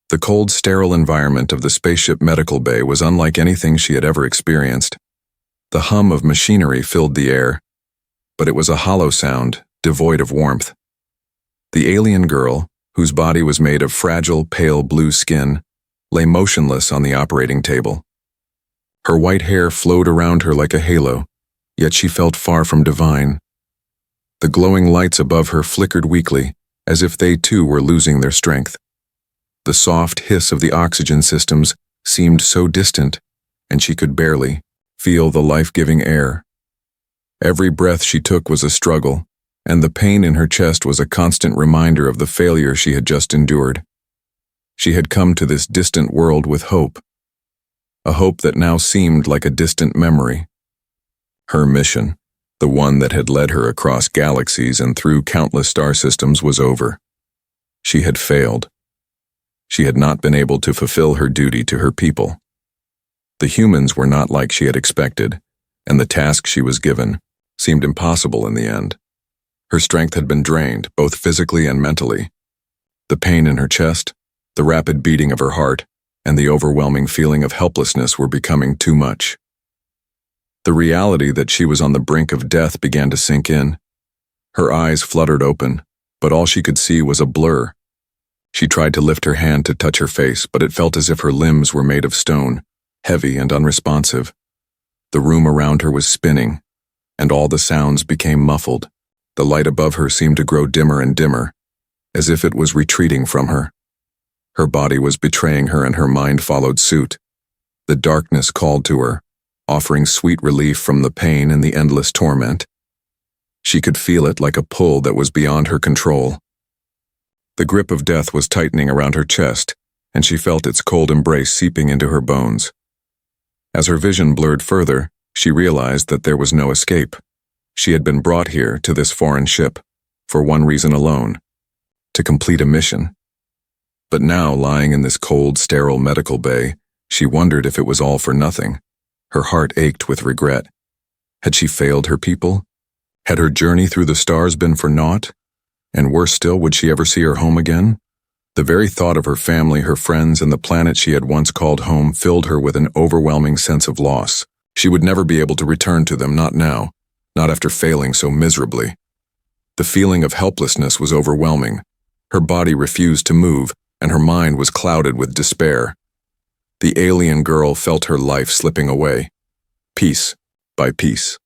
The cold, sterile environment of the spaceship medical bay was unlike anything she had ever experienced. The hum of machinery filled the air, but it was a hollow sound, devoid of warmth. The alien girl, whose body was made of fragile, pale blue skin, lay motionless on the operating table. Her white hair flowed around her like a halo, yet she felt far from divine. The glowing lights above her flickered weakly, as if they too were losing their strength. The soft hiss of the oxygen systems seemed so distant, and she could barely feel the life-giving air. Every breath she took was a struggle, and the pain in her chest was a constant reminder of the failure she had just endured. She had come to this distant world with hope, a hope that now seemed like a distant memory. Her mission, the one that had led her across galaxies and through countless star systems, was over. She had failed. She had not been able to fulfill her duty to her people. The humans were not like she had expected, and the task she was given seemed impossible in the end. Her strength had been drained, both physically and mentally. The pain in her chest, the rapid beating of her heart, and the overwhelming feeling of helplessness were becoming too much. The reality that she was on the brink of death began to sink in. Her eyes fluttered open, but all she could see was a blur. She tried to lift her hand to touch her face, but it felt as if her limbs were made of stone, heavy and unresponsive. The room around her was spinning, and all the sounds became muffled. The light above her seemed to grow dimmer and dimmer, as if it was retreating from her. Her body was betraying her and her mind followed suit. The darkness called to her, offering sweet relief from the pain and the endless torment. She could feel it like a pull that was beyond her control. The grip of death was tightening around her chest, and she felt its cold embrace seeping into her bones. As her vision blurred further, she realized that there was no escape. She had been brought here to this foreign ship, for one reason alone: to complete a mission. But now, lying in this cold, sterile medical bay, she wondered if it was all for nothing. Her heart ached with regret. Had she failed her people? Had her journey through the stars been for naught? And worse still, would she ever see her home again? The very thought of her family, her friends, and the planet she had once called home filled her with an overwhelming sense of loss. She would never be able to return to them, not now, not after failing so miserably. The feeling of helplessness was overwhelming. Her body refused to move, and her mind was clouded with despair. The alien girl felt her life slipping away, piece by piece.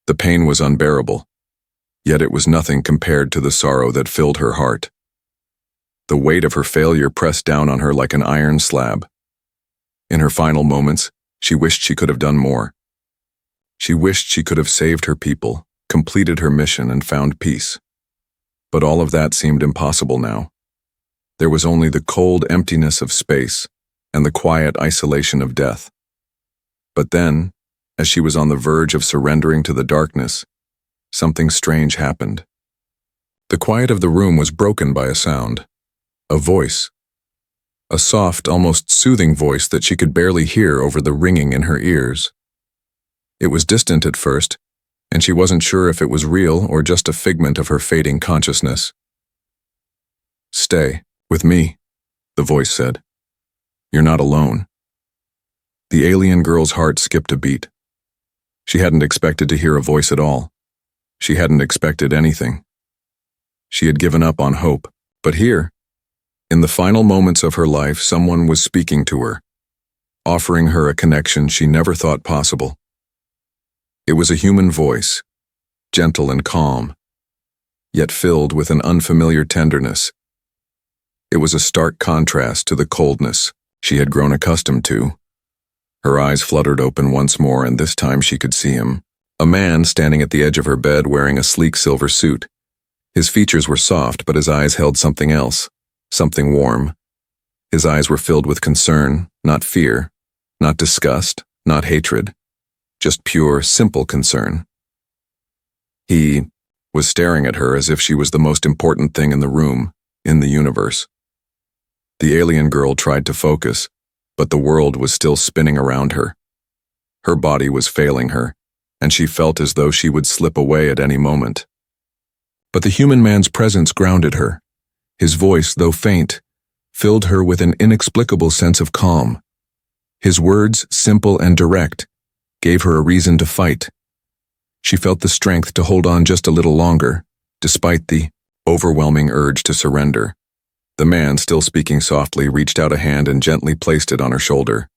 The pain was unbearable, yet it was nothing compared to the sorrow that filled her heart. The weight of her failure pressed down on her like an iron slab. In her final moments, she wished she could have done more. She wished she could have saved her people, completed her mission, and found peace. But all of that seemed impossible now. There was only the cold emptiness of space and the quiet isolation of death. But then, as she was on the verge of surrendering to the darkness, something strange happened. The quiet of the room was broken by a sound, a voice. A soft, almost soothing voice that she could barely hear over the ringing in her ears. It was distant at first, and she wasn't sure if it was real or just a figment of her fading consciousness. "Stay with me," the voice said. "You're not alone." The alien girl's heart skipped a beat. She hadn't expected to hear a voice at all. She hadn't expected anything. She had given up on hope, but here, in the final moments of her life, someone was speaking to her, offering her a connection she never thought possible. It was a human voice, gentle and calm, yet filled with an unfamiliar tenderness. It was a stark contrast to the coldness she had grown accustomed to. Her eyes fluttered open once more, and this time she could see him. A man standing at the edge of her bed wearing a sleek silver suit. His features were soft, but his eyes held something else, something warm. His eyes were filled with concern, not fear, not disgust, not hatred, just pure, simple concern. He was staring at her as if she was the most important thing in the room, in the universe. The alien girl tried to focus, but the world was still spinning around her. Her body was failing her, and she felt as though she would slip away at any moment. But the human man's presence grounded her. His voice, though faint, filled her with an inexplicable sense of calm. His words, simple and direct, gave her a reason to fight. She felt the strength to hold on just a little longer, despite the overwhelming urge to surrender. The man, still speaking softly, reached out a hand and gently placed it on her shoulder.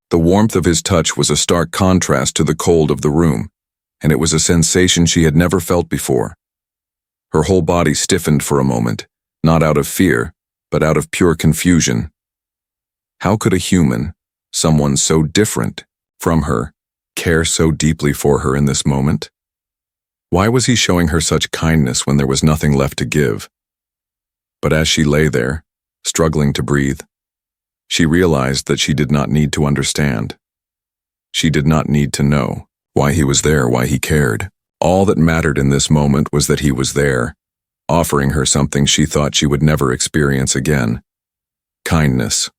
The warmth of his touch was a stark contrast to the cold of the room, and it was a sensation she had never felt before. Her whole body stiffened for a moment, not out of fear, but out of pure confusion. How could a human, someone so different from her, care so deeply for her in this moment? Why was he showing her such kindness when there was nothing left to give? But as she lay there, struggling to breathe, she realized that she did not need to understand. She did not need to know why he was there, why he cared. All that mattered in this moment was that he was there, offering her something she thought she would never experience again: kindness.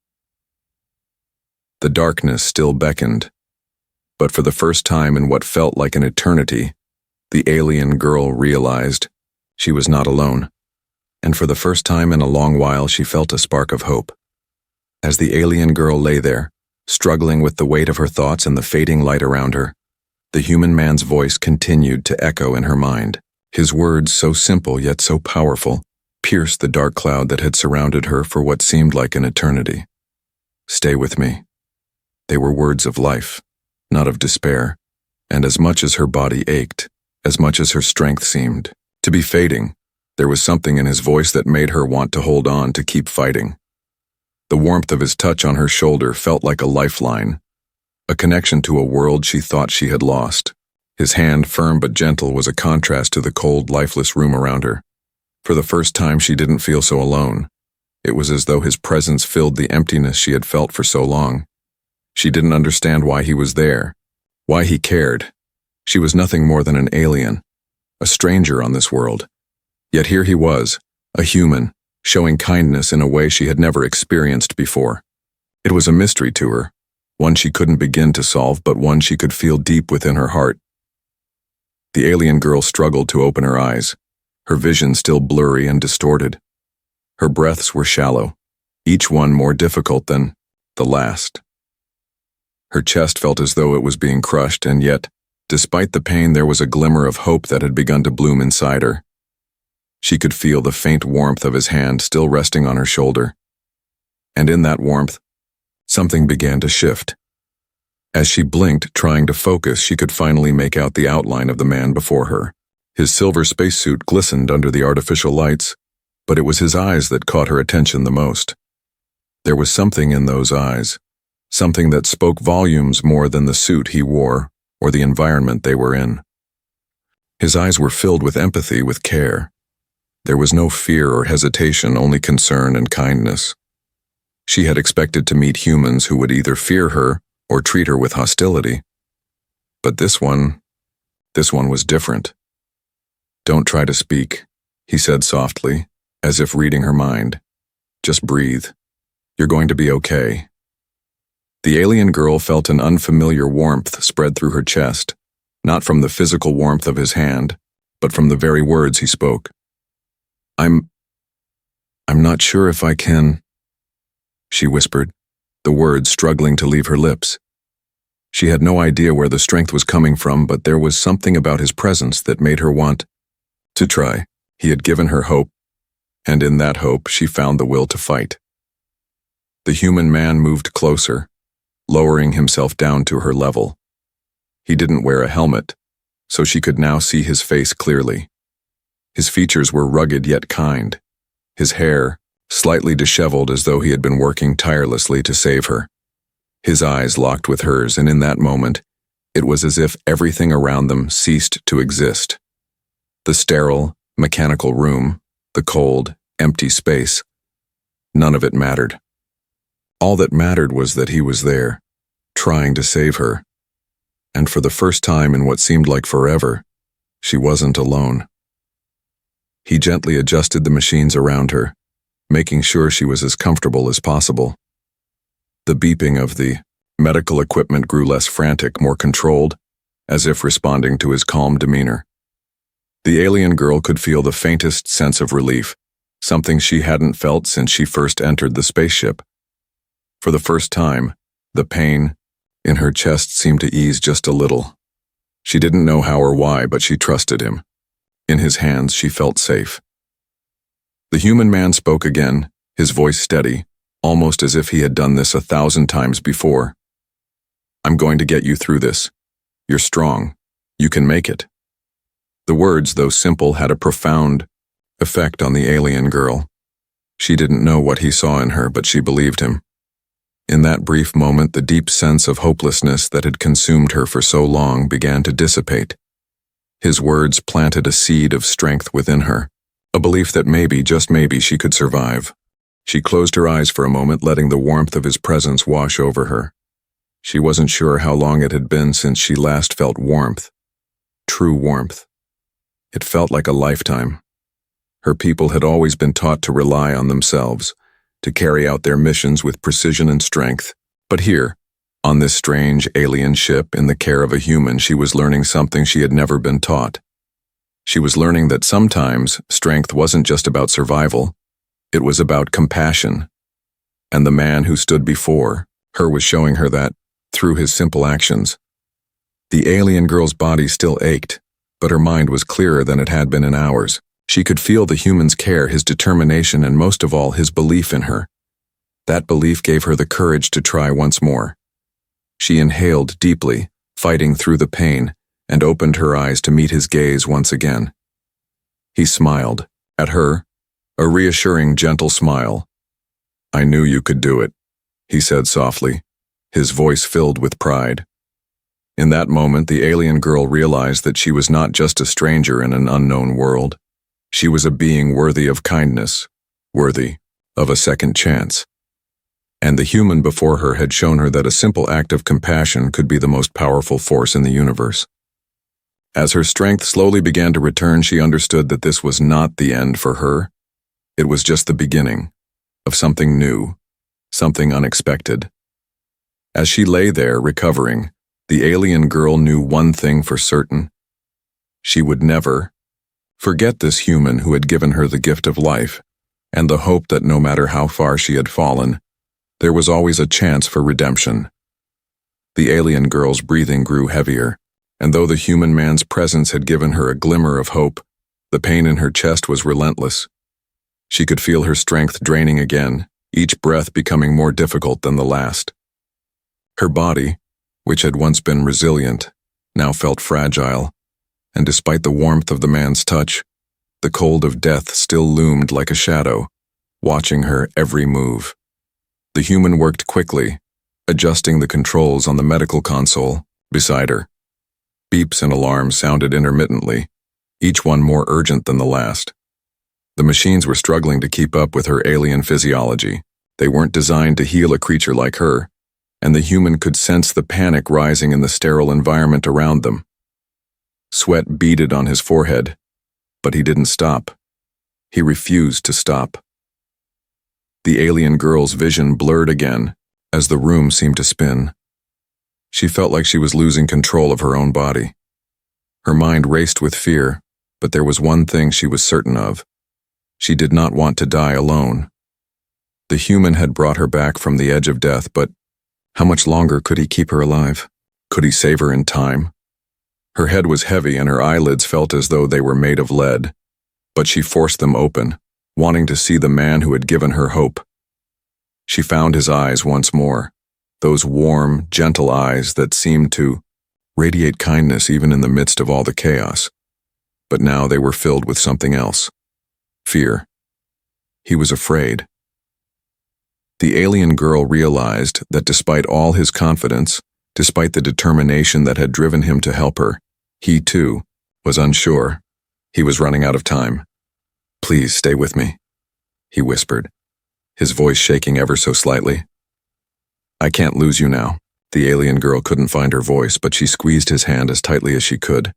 The darkness still beckoned, but for the first time in what felt like an eternity, the alien girl realized she was not alone. And for the first time in a long while, she felt a spark of hope. As the alien girl lay there, struggling with the weight of her thoughts and the fading light around her, the human man's voice continued to echo in her mind. His words, so simple yet so powerful, pierced the dark cloud that had surrounded her for what seemed like an eternity. Stay with me. They were words of life, not of despair, and as much as her body ached, as much as her strength seemed to be fading, there was something in his voice that made her want to hold on, to keep fighting. The warmth of his touch on her shoulder felt like a lifeline, a connection to a world she thought she had lost. His hand, firm but gentle, was a contrast to the cold, lifeless room around her. For the first time, she didn't feel so alone. It was as though his presence filled the emptiness she had felt for so long. She didn't understand why he was there, why he cared. She was nothing more than an alien, a stranger on this world. Yet here he was, a human, showing kindness in a way she had never experienced before. It was a mystery to her, one she couldn't begin to solve, but one she could feel deep within her heart. The alien girl struggled to open her eyes, her vision still blurry and distorted. Her breaths were shallow, each one more difficult than the last. Her chest felt as though it was being crushed, and yet, despite the pain, there was a glimmer of hope that had begun to bloom inside her. She could feel the faint warmth of his hand still resting on her shoulder. And in that warmth, something began to shift. As she blinked, trying to focus, she could finally make out the outline of the man before her. His silver spacesuit glistened under the artificial lights, but it was his eyes that caught her attention the most. There was something in those eyes, something that spoke volumes more than the suit he wore or the environment they were in. His eyes were filled with empathy, with care. There was no fear or hesitation, only concern and kindness. She had expected to meet humans who would either fear her or treat her with hostility. But this one was different. "Don't try to speak," he said softly, as if reading her mind. "Just breathe. You're going to be okay." The alien girl felt an unfamiliar warmth spread through her chest, not from the physical warmth of his hand, but from the very words he spoke. I'm not sure if I can," she whispered, the words struggling to leave her lips. She had no idea where the strength was coming from, but there was something about his presence that made her want to try. He had given her hope, and in that hope she found the will to fight. The human man moved closer, lowering himself down to her level. He didn't wear a helmet, so she could now see his face clearly. His features were rugged yet kind, his hair slightly disheveled as though he had been working tirelessly to save her. His eyes locked with hers, and in that moment, it was as if everything around them ceased to exist. The sterile, mechanical room, the cold, empty space, none of it mattered. All that mattered was that he was there, trying to save her. And for the first time in what seemed like forever, she wasn't alone. He gently adjusted the machines around her, making sure she was as comfortable as possible. The beeping of the medical equipment grew less frantic, more controlled, as if responding to his calm demeanor. The alien girl could feel the faintest sense of relief, something she hadn't felt since she first entered the spaceship. For the first time, the pain in her chest seemed to ease just a little. She didn't know how or why, but she trusted him. In his hands, she felt safe. The human man spoke again, his voice steady, almost as if he had done this 1,000 times before. "I'm going to get you through this. You're strong. You can make it." The words, though simple, had a profound effect on the alien girl. She didn't know what he saw in her, but she believed him. In that brief moment, the deep sense of hopelessness that had consumed her for so long began to dissipate. His words planted a seed of strength within her, a belief that maybe, just maybe, she could survive. She closed her eyes for a moment, letting the warmth of his presence wash over her. She wasn't sure how long it had been since she last felt warmth. True warmth. It felt like a lifetime. Her people had always been taught to rely on themselves, to carry out their missions with precision and strength. But here, on this strange alien ship in the care of a human, she was learning something she had never been taught. She was learning that sometimes strength wasn't just about survival, it was about compassion. And the man who stood before her was showing her that through his simple actions. The alien girl's body still ached, but her mind was clearer than it had been in hours. She could feel the human's care, his determination, and most of all, his belief in her. That belief gave her the courage to try once more. She inhaled deeply, fighting through the pain, and opened her eyes to meet his gaze once again. He smiled at her, a reassuring, gentle smile. "I knew you could do it," he said softly, his voice filled with pride. In that moment, the alien girl realized that she was not just a stranger in an unknown world. She was a being worthy of kindness, worthy of a second chance. And the human before her had shown her that a simple act of compassion could be the most powerful force in the universe. As her strength slowly began to return, she understood that this was not the end for her. It was just the beginning of something new, something unexpected. As she lay there, recovering, the alien girl knew one thing for certain. She would never forget this human who had given her the gift of life, and the hope that no matter how far she had fallen, there was always a chance for redemption. The alien girl's breathing grew heavier, and though the human man's presence had given her a glimmer of hope, the pain in her chest was relentless. She could feel her strength draining again, each breath becoming more difficult than the last. Her body, which had once been resilient, now felt fragile, and despite the warmth of the man's touch, the cold of death still loomed like a shadow, watching her every move. The human worked quickly, adjusting the controls on the medical console beside her. Beeps and alarms sounded intermittently, each one more urgent than the last. The machines were struggling to keep up with her alien physiology. They weren't designed to heal a creature like her, and the human could sense the panic rising in the sterile environment around them. Sweat beaded on his forehead, but he didn't stop. He refused to stop. The alien girl's vision blurred again as the room seemed to spin. She felt like she was losing control of her own body. Her mind raced with fear, but there was one thing she was certain of. She did not want to die alone. The human had brought her back from the edge of death, but how much longer could he keep her alive? Could he save her in time? Her head was heavy and her eyelids felt as though they were made of lead, but she forced them open, wanting to see the man who had given her hope. She found his eyes once more, those warm, gentle eyes that seemed to radiate kindness even in the midst of all the chaos. But now they were filled with something else. Fear. He was afraid. The alien girl realized that despite all his confidence, despite the determination that had driven him to help her, he, too, was unsure. He was running out of time. "Please stay with me," he whispered, his voice shaking ever so slightly. "I can't lose you now." The alien girl couldn't find her voice, but she squeezed his hand as tightly as she could,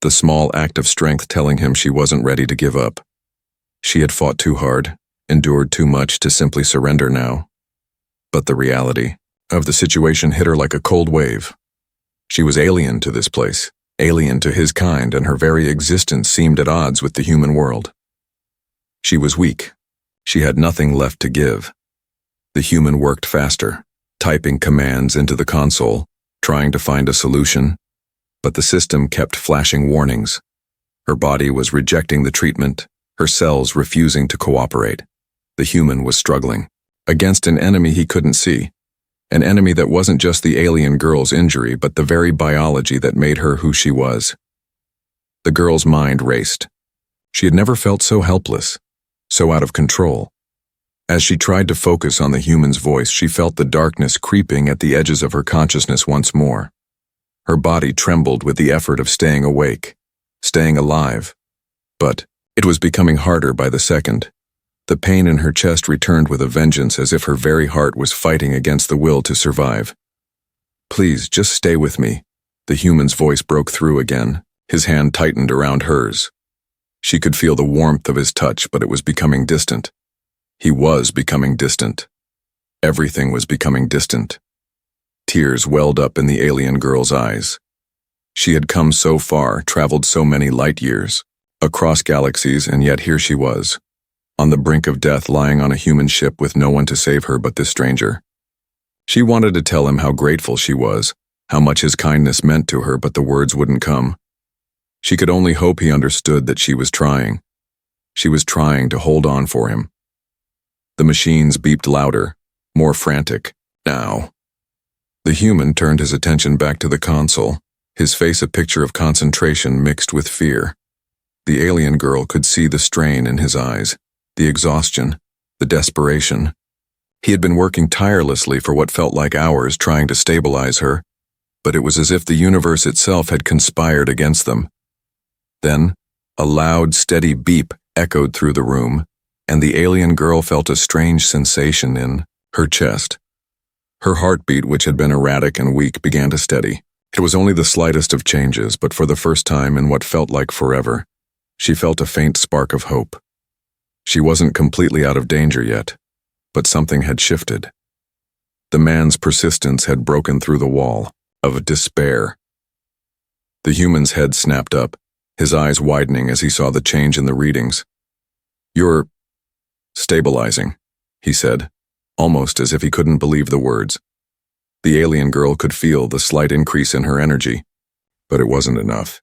the small act of strength telling him she wasn't ready to give up. She had fought too hard, endured too much to simply surrender now. But the reality of the situation hit her like a cold wave. She was alien to this place, alien to his kind, and her very existence seemed at odds with the human world. She was weak, She had nothing left to give. The human worked faster, typing commands into the console, trying to find a solution, but the system kept flashing warnings. Her body was rejecting the treatment, her cells refusing to cooperate. The human was struggling against an enemy he couldn't see, an enemy that wasn't just the alien girl's injury but the very biology that made her who she was. The girl's mind raced. She had never felt so helpless, so out of control. As she tried to focus on the human's voice, she felt the darkness creeping at the edges of her consciousness once more. Her body trembled with the effort of staying awake, staying alive. But it was becoming harder by the second. The pain in her chest returned with a vengeance, as if her very heart was fighting against the will to survive. "Please, just stay with me." The human's voice broke through again. His hand tightened around hers. She could feel the warmth of his touch, but it was becoming distant. He was becoming distant. Everything was becoming distant. Tears welled up in the alien girl's eyes. She had come so far, traveled so many light years, across galaxies, and yet here she was, on the brink of death, lying on a human ship with no one to save her but this stranger. She wanted to tell him how grateful she was, how much his kindness meant to her, but the words wouldn't come. She could only hope he understood that she was trying. She was trying to hold on for him. The machines beeped louder, more frantic. Now. The human turned his attention back to the console, his face a picture of concentration mixed with fear. The alien girl could see the strain in his eyes, the exhaustion, the desperation. He had been working tirelessly for what felt like hours trying to stabilize her, but it was as if the universe itself had conspired against them. Then, a loud, steady beep echoed through the room, and the alien girl felt a strange sensation in her chest. Her heartbeat, which had been erratic and weak, began to steady. It was only the slightest of changes, but for the first time in what felt like forever, she felt a faint spark of hope. She wasn't completely out of danger yet, but something had shifted. The man's persistence had broken through the wall of despair. The human's head snapped up, his eyes widening as he saw the change in the readings. "You're stabilizing," he said, almost as if he couldn't believe the words. The alien girl could feel the slight increase in her energy, but it wasn't enough.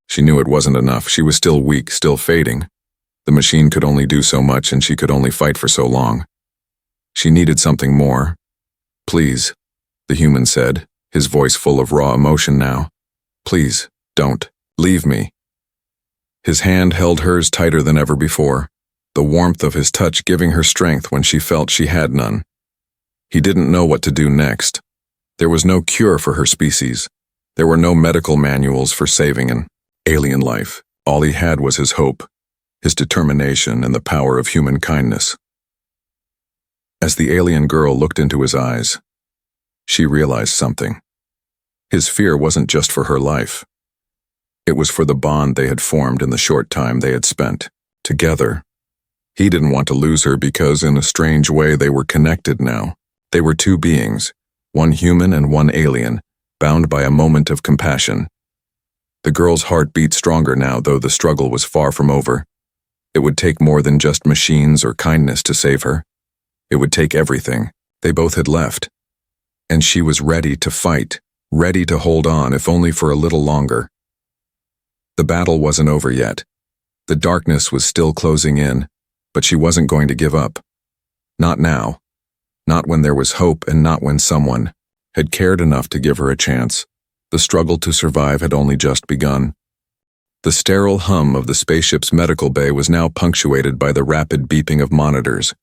She knew it wasn't enough. She was still weak, still fading. The machine could only do so much, and she could only fight for so long. She needed something more. "Please," the human said, his voice full of raw emotion now. "Please, don't leave me." His hand held hers tighter than ever before, the warmth of his touch giving her strength when she felt she had none. He didn't know what to do next. There was no cure for her species. There were no medical manuals for saving an alien life. All he had was his hope, his determination, and the power of human kindness. As the alien girl looked into his eyes, she realized something. His fear wasn't just for her life. It was for the bond they had formed in the short time they had spent together. He didn't want to lose her because, in a strange way, they were connected now. They were two beings, one human and one alien, bound by a moment of compassion. The girl's heart beat stronger now, though the struggle was far from over. It would take more than just machines or kindness to save her. It would take everything. They both had left. And she was ready to fight, ready to hold on, if only for a little longer. The battle wasn't over yet. The darkness was still closing in, but she wasn't going to give up. Not now. Not when there was hope, and not when someone had cared enough to give her a chance. The struggle to survive had only just begun. The sterile hum of the spaceship's medical bay was now punctuated by the rapid beeping of monitors.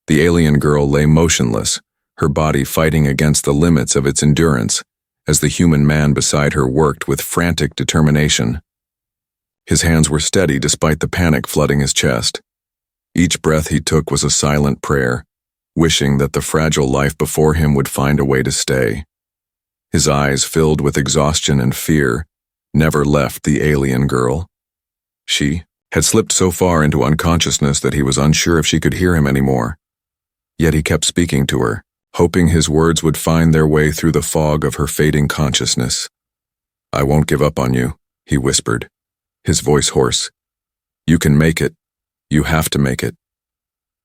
The alien girl lay motionless, her body fighting against the limits of its endurance, as the human man beside her worked with frantic determination. His hands were steady despite the panic flooding his chest. Each breath he took was a silent prayer, wishing that the fragile life before him would find a way to stay. His eyes, filled with exhaustion and fear, never left the alien girl. She had slipped so far into unconsciousness that he was unsure if she could hear him anymore. Yet he kept speaking to her, hoping his words would find their way through the fog of her fading consciousness. "I won't give up on you," he whispered, his voice hoarse. "You can make it. You have to make it."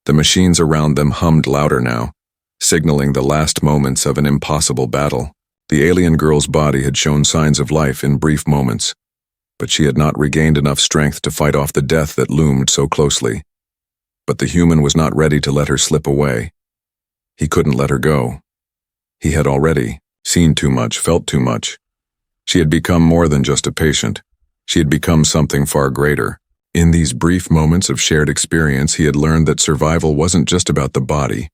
The machines around them hummed louder now, signaling the last moments of an impossible battle. The alien girl's body had shown signs of life in brief moments, but she had not regained enough strength to fight off the death that loomed so closely. But the human was not ready to let her slip away. He couldn't let her go. He had already seen too much, felt too much. She had become more than just a patient. She had become something far greater. In these brief moments of shared experience, he had learned that survival wasn't just about the body.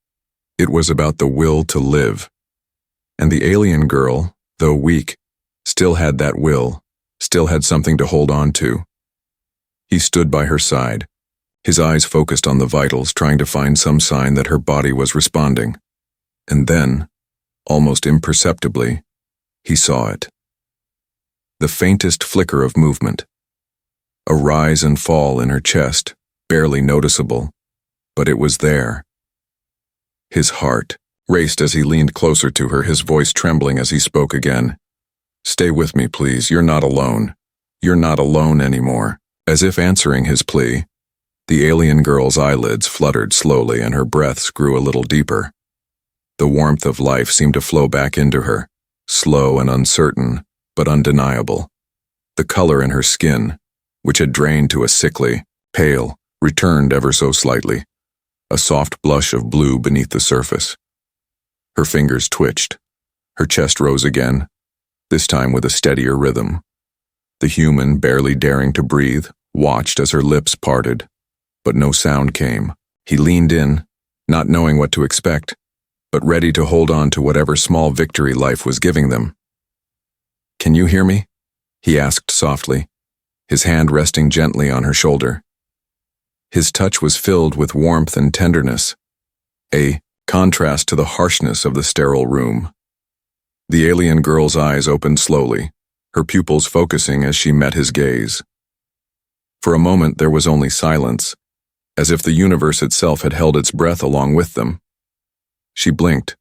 It was about the will to live. And the alien girl, though weak, still had that will, still had something to hold on to. He stood by her side, his eyes focused on the vitals, trying to find some sign that her body was responding. And then, almost imperceptibly, he saw it. The faintest flicker of movement. A rise and fall in her chest, barely noticeable, but it was there. His heart raced as he leaned closer to her, his voice trembling as he spoke again. "Stay with me, please. You're not alone. You're not alone anymore." As if answering his plea, the alien girl's eyelids fluttered slowly and her breaths grew a little deeper. The warmth of life seemed to flow back into her, slow and uncertain, but undeniable. The color in her skin, which had drained to a sickly, pale, returned ever so slightly, a soft blush of blue beneath the surface. Her fingers twitched. Her chest rose again, this time with a steadier rhythm. The human, barely daring to breathe, watched as her lips parted, but no sound came. He leaned in, not knowing what to expect, but ready to hold on to whatever small victory life was giving them. "Can you hear me?" he asked softly, his hand resting gently on her shoulder. His touch was filled with warmth and tenderness, a contrast to the harshness of the sterile room. The alien girl's eyes opened slowly, her pupils focusing as she met his gaze. For a moment there was only silence, as if the universe itself had held its breath along with them. She blinked,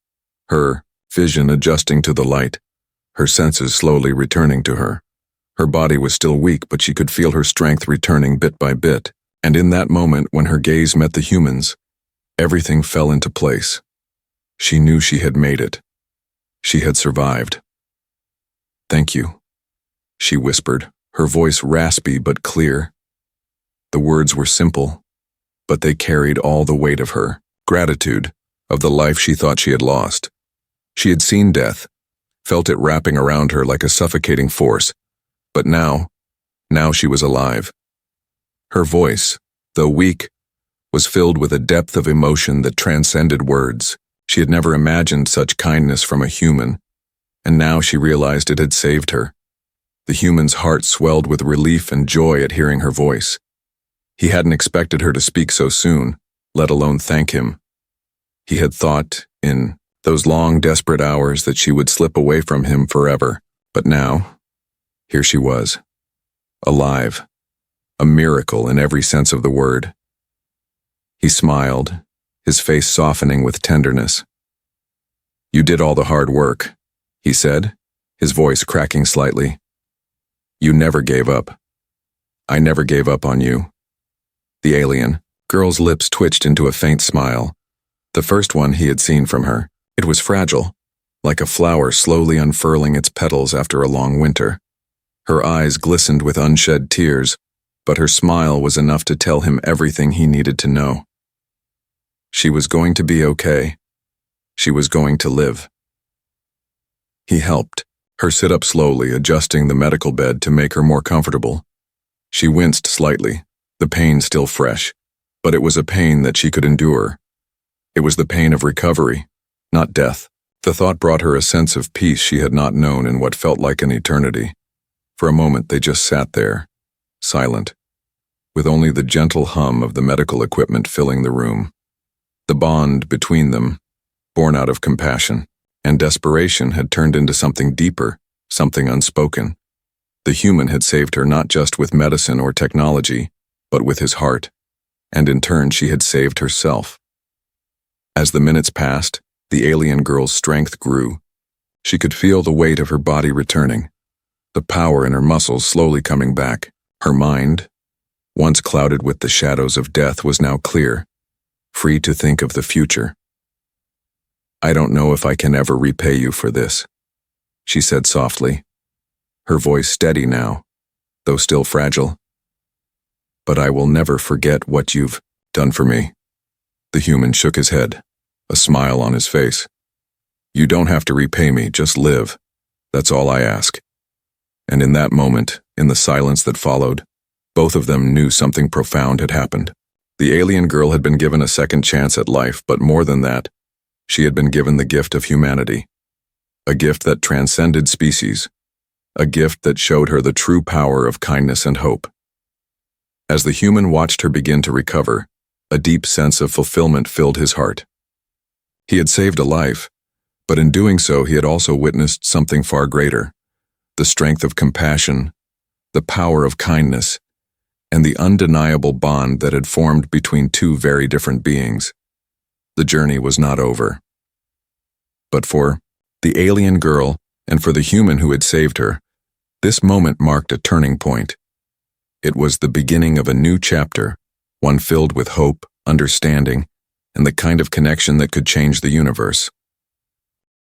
her vision adjusting to the light, her senses slowly returning to her. Her body was still weak, but she could feel her strength returning bit by bit, and in that moment when her gaze met the human's, everything fell into place. She knew she had made it. She had survived. "Thank you," she whispered, her voice raspy but clear. The words were simple, but they carried all the weight of her gratitude, of the life she thought she had lost. She had seen death, felt it wrapping around her like a suffocating force, but now she was alive. Her voice, though weak, was filled with a depth of emotion that transcended words. She had never imagined such kindness from a human, and now she realized it had saved her. The human's heart swelled with relief and joy at hearing her voice. He hadn't expected her to speak so soon, let alone thank him. He had thought, in those long, desperate hours, that she would slip away from him forever, but now, here she was, alive, a miracle in every sense of the word. He smiled, his face softening with tenderness. "You did all the hard work," he said, his voice cracking slightly. "You never gave up. I never gave up on you." The alien girl's lips twitched into a faint smile, the first one he had seen from her. It was fragile, like a flower slowly unfurling its petals after a long winter. Her eyes glistened with unshed tears, but her smile was enough to tell him everything he needed to know. She was going to be okay. She was going to live. He helped her sit up slowly, adjusting the medical bed to make her more comfortable. She winced slightly, the pain still fresh, but it was a pain that she could endure. It was the pain of recovery, not death. The thought brought her a sense of peace she had not known in what felt like an eternity. For a moment they just sat there, silent, with only the gentle hum of the medical equipment filling the room. The bond between them, born out of compassion and desperation, had turned into something deeper, something unspoken. The human had saved her not just with medicine or technology, but with his heart, and in turn she had saved herself. As the minutes passed, the alien girl's strength grew. She could feel the weight of her body returning, the power in her muscles slowly coming back. Her mind, once clouded with the shadows of death, was now clear. free to think of the future. "I don't know if I can ever repay you for this," she said softly, her voice steady now, though still fragile. "But I will never forget what you've done for me." The human shook his head, a smile on his face. "You don't have to repay me, just live. That's all I ask." And in that moment, in the silence that followed, both of them knew something profound had happened. The alien girl had been given a second chance at life, but more than that, she had been given the gift of humanity. A gift that transcended species. A gift that showed her the true power of kindness and hope. As the human watched her begin to recover, a deep sense of fulfillment filled his heart. He had saved a life, but in doing so he had also witnessed something far greater: the strength of compassion, the power of kindness, and the undeniable bond that had formed between two very different beings. The journey was not over. But for the alien girl and for the human who had saved her, this moment marked a turning point. It was the beginning of a new chapter, one filled with hope, understanding, and the kind of connection that could change the universe.